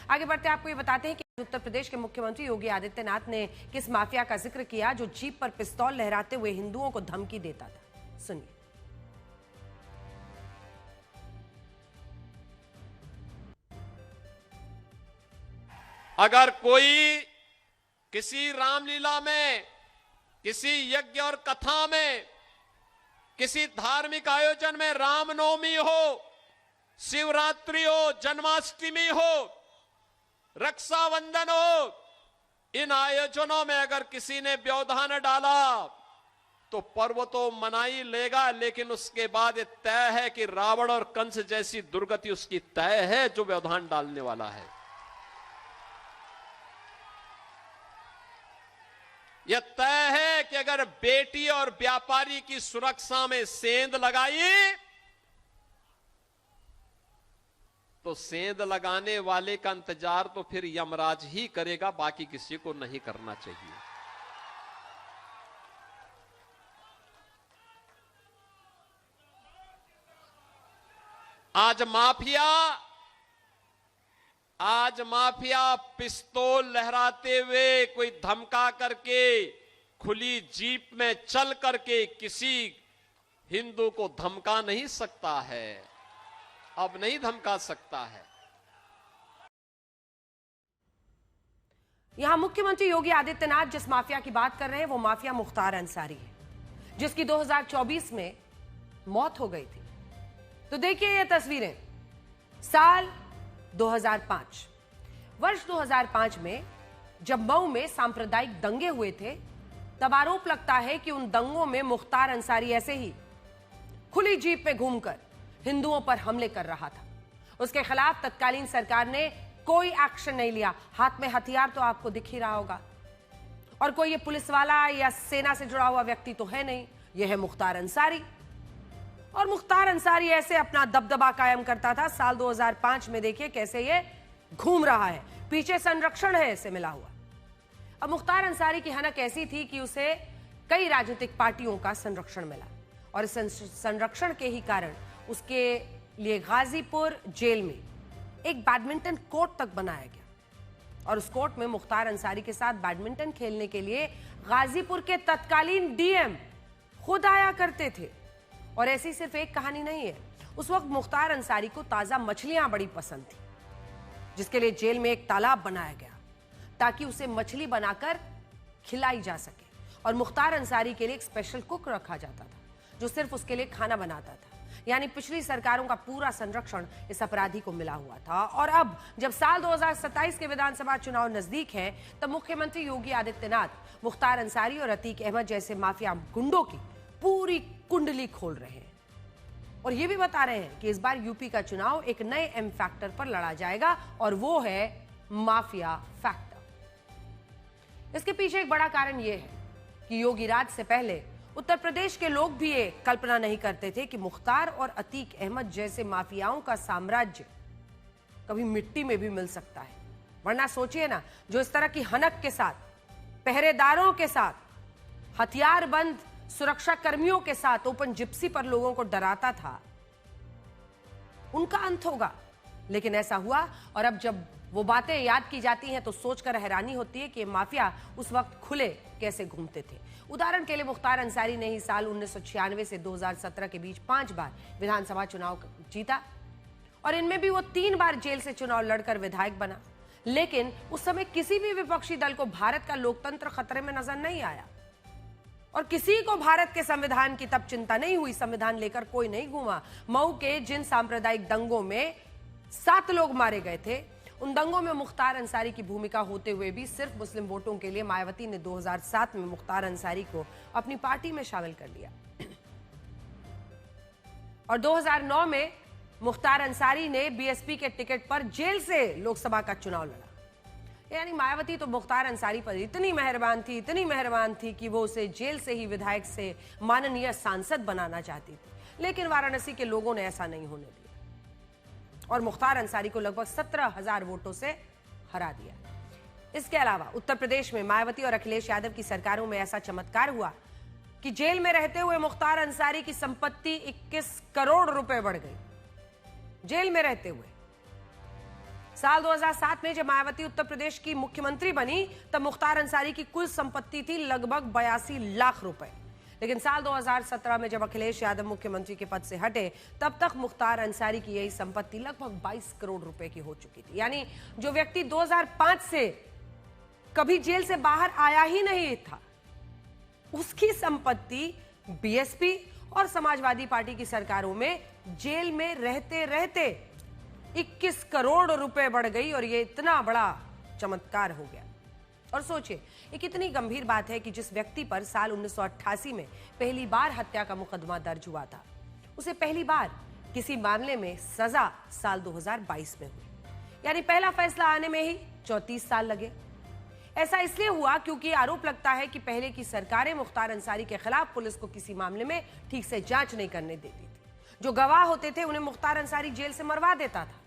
आगे बढ़ते आपको ये बताते हैं कि उत्तर प्रदेश के मुख्यमंत्री योगी आदित्यनाथ ने किस माफिया का जिक्र किया जो जीप पर पिस्तौल लहराते हुए हिंदुओं को धमकी देता था। सुनिए। अगर कोई किसी रामलीला में, किसी यज्ञ और कथा में, किसी धार्मिक आयोजन में, रामनवमी हो, शिवरात्रि हो, जन्माष्टमी हो, रक्षाबंधन हो, इन आयोजनों में अगर किसी ने व्यवधान डाला तो पर्व तो मना ही लेगा, लेकिन उसके बाद ये तय है कि रावण और कंस जैसी दुर्गति उसकी तय है जो व्यवधान डालने वाला है। यह तय है कि अगर बेटी और व्यापारी की सुरक्षा में सेंध लगाई तो सेंध लगाने वाले का इंतजार तो फिर यमराज ही करेगा, बाकी किसी को नहीं करना चाहिए। आज माफिया पिस्तौल लहराते हुए, कोई धमका करके, खुली जीप में चल करके किसी हिंदू को धमका नहीं सकता है, अब नहीं धमका सकता है। यहां मुख्यमंत्री योगी आदित्यनाथ जिस माफिया की बात कर रहे हैं वो माफिया मुख्तार अंसारी है, जिसकी 2024 में मौत हो गई थी। तो देखिए ये तस्वीरें साल 2005, वर्ष 2005 में जब मऊ में सांप्रदायिक दंगे हुए थे, तब आरोप लगता है कि उन दंगों में मुख्तार अंसारी ऐसे ही खुली जीप में घूमकर हिंदुओं पर हमले कर रहा था। उसके खिलाफ तत्कालीन सरकार ने कोई एक्शन नहीं लिया। हाथ में हथियार तो आपको दिख ही रहा होगा, और कोई ये पुलिस वाला या सेना से जुड़ा हुआ व्यक्ति तो है नहीं, यह है मुख्तार अंसारी। और मुख्तार अंसारी ऐसे अपना दबदबा कायम करता था। साल 2005 में देखिए कैसे ये घूम रहा है, पीछे संरक्षण है इसे मिला हुआ। अब मुख्तार अंसारी की हनक ऐसी थी कि उसे कई राजनीतिक पार्टियों का संरक्षण मिला, और इस संरक्षण के ही कारण उसके लिए गाजीपुर जेल में एक बैडमिंटन कोर्ट तक बनाया गया, और उस कोर्ट में मुख्तार अंसारी के साथ बैडमिंटन खेलने के लिए गाजीपुर के तत्कालीन डीएम खुद आया करते थे। और ऐसी सिर्फ एक कहानी नहीं है, उस वक्त मुख्तार अंसारी को ताजा मछलियां बड़ी पसंद थी, जिसके लिए जेल में एक तालाब बनाया गया ताकि उसे मछली बनाकर खिलाई जा सके। और मुख्तार अंसारी के लिए एक स्पेशल कुक रखा जाता था जो सिर्फ उसके लिए खाना बनाता था। यानी पिछली सरकारों का पूरा संरक्षण इस अपराधी को मिला हुआ था। और अब जब साल 2027 के विधानसभा चुनाव नजदीक हैं, तब मुख्यमंत्री योगी आदित्यनाथ मुख्तार अंसारी और अतीक अहमद जैसे माफिया गुंडों की पूरी कुंडली खोल रहे हैं, और यह भी बता रहे हैं कि इस बार यूपी का चुनाव एक नए एम फैक्टर पर लड़ा जाएगा, और वो है माफिया फैक्टर। इसके पीछे एक बड़ा कारण यह है कि योगी राज से पहले उत्तर प्रदेश के लोग भी ये कल्पना नहीं करते थे कि मुख्तार और अतीक अहमद जैसे माफियाओं का साम्राज्य कभी मिट्टी में भी मिल सकता है। वरना सोचिए ना, जो इस तरह की हनक के साथ, पहरेदारों के साथ, हथियारबंद सुरक्षा कर्मियों के साथ ओपन जिप्सी पर लोगों को डराता था, उनका अंत होगा। लेकिन ऐसा हुआ, और अब जब वो बातें याद की जाती हैं तो सोचकर हैरानी होती है कि माफिया उस वक्त खुले कैसे घूमते थे। उदाहरण के लिए मुख्तार अंसारी ने ही साल 1996 से 2017 के बीच 5 बार विधानसभा चुनाव जीता, और इनमें भी वो 3 बार जेल से चुनाव लड़कर विधायक बना। लेकिन उस समय किसी भी विपक्षी दल को भारत का लोकतंत्र खतरे में नजर नहीं आया, और किसी को भारत के संविधान की तब चिंता नहीं हुई। संविधान लेकर कोई नहीं घूमा। मऊ के जिन सांप्रदायिक दंगों में 7 लोग मारे गए थे, उन दंगों में मुख्तार अंसारी की भूमिका होते हुए भी सिर्फ मुस्लिम वोटों के लिए मायावती ने 2007 में मुख्तार अंसारी को अपनी पार्टी में शामिल कर लिया, और 2009 में मुख्तार अंसारी ने बीएसपी के टिकट पर जेल से लोकसभा का चुनाव लड़ा। यानी मायावती तो मुख्तार अंसारी पर इतनी मेहरबान थी कि वो उसे जेल से ही विधायक से माननीय सांसद बनाना चाहती थी। लेकिन वाराणसी के लोगों ने ऐसा नहीं होने दिया, और मुख्तार अंसारी को लगभग 17,000 वोटों से हरा दिया। इसके अलावा उत्तर प्रदेश में मायावती और अखिलेश यादव की सरकारों में ऐसा चमत्कार हुआ कि जेल में रहते हुए मुख्तार अंसारी की संपत्ति 21 करोड़ रुपए बढ़ गई। जेल में रहते हुए साल 2007 में जब मायावती उत्तर प्रदेश की मुख्यमंत्री बनी तब मुख्तार अंसारी की कुल संपत्ति थी लगभग 82 लाख रुपए। लेकिन साल 2017 में जब अखिलेश यादव मुख्यमंत्री के पद से हटे तब तक मुख्तार अंसारी की यही संपत्ति लगभग 22 करोड़ रुपए की हो चुकी थी। यानी जो व्यक्ति 2005 से कभी जेल से बाहर आया ही नहीं था, उसकी संपत्ति बीएसपी और समाजवादी पार्टी की सरकारों में जेल में रहते रहते 21 करोड़ रुपए बढ़ गई और ये इतना बड़ा चमत्कार हो गया। और सोचिए, ये कितनी गंभीर बात है कि जिस व्यक्ति पर साल 1988 में पहली बार हत्या का मुकदमा दर्ज हुआ था, उसे पहली बार किसी मामले में सजा साल 2022 में हुई। यानी पहला फैसला आने में ही 34 साल लगे। ऐसा इसलिए हुआ क्योंकि आरोप लगता है कि पहले की सरकारें मुख्तार अंसारी के खिलाफ पुलिस को किसी मामले में ठीक से जांच नहीं करने देती थी। जो गवाह होते थे उन्हें मुख्तार अंसारी जेल से मरवा देता था।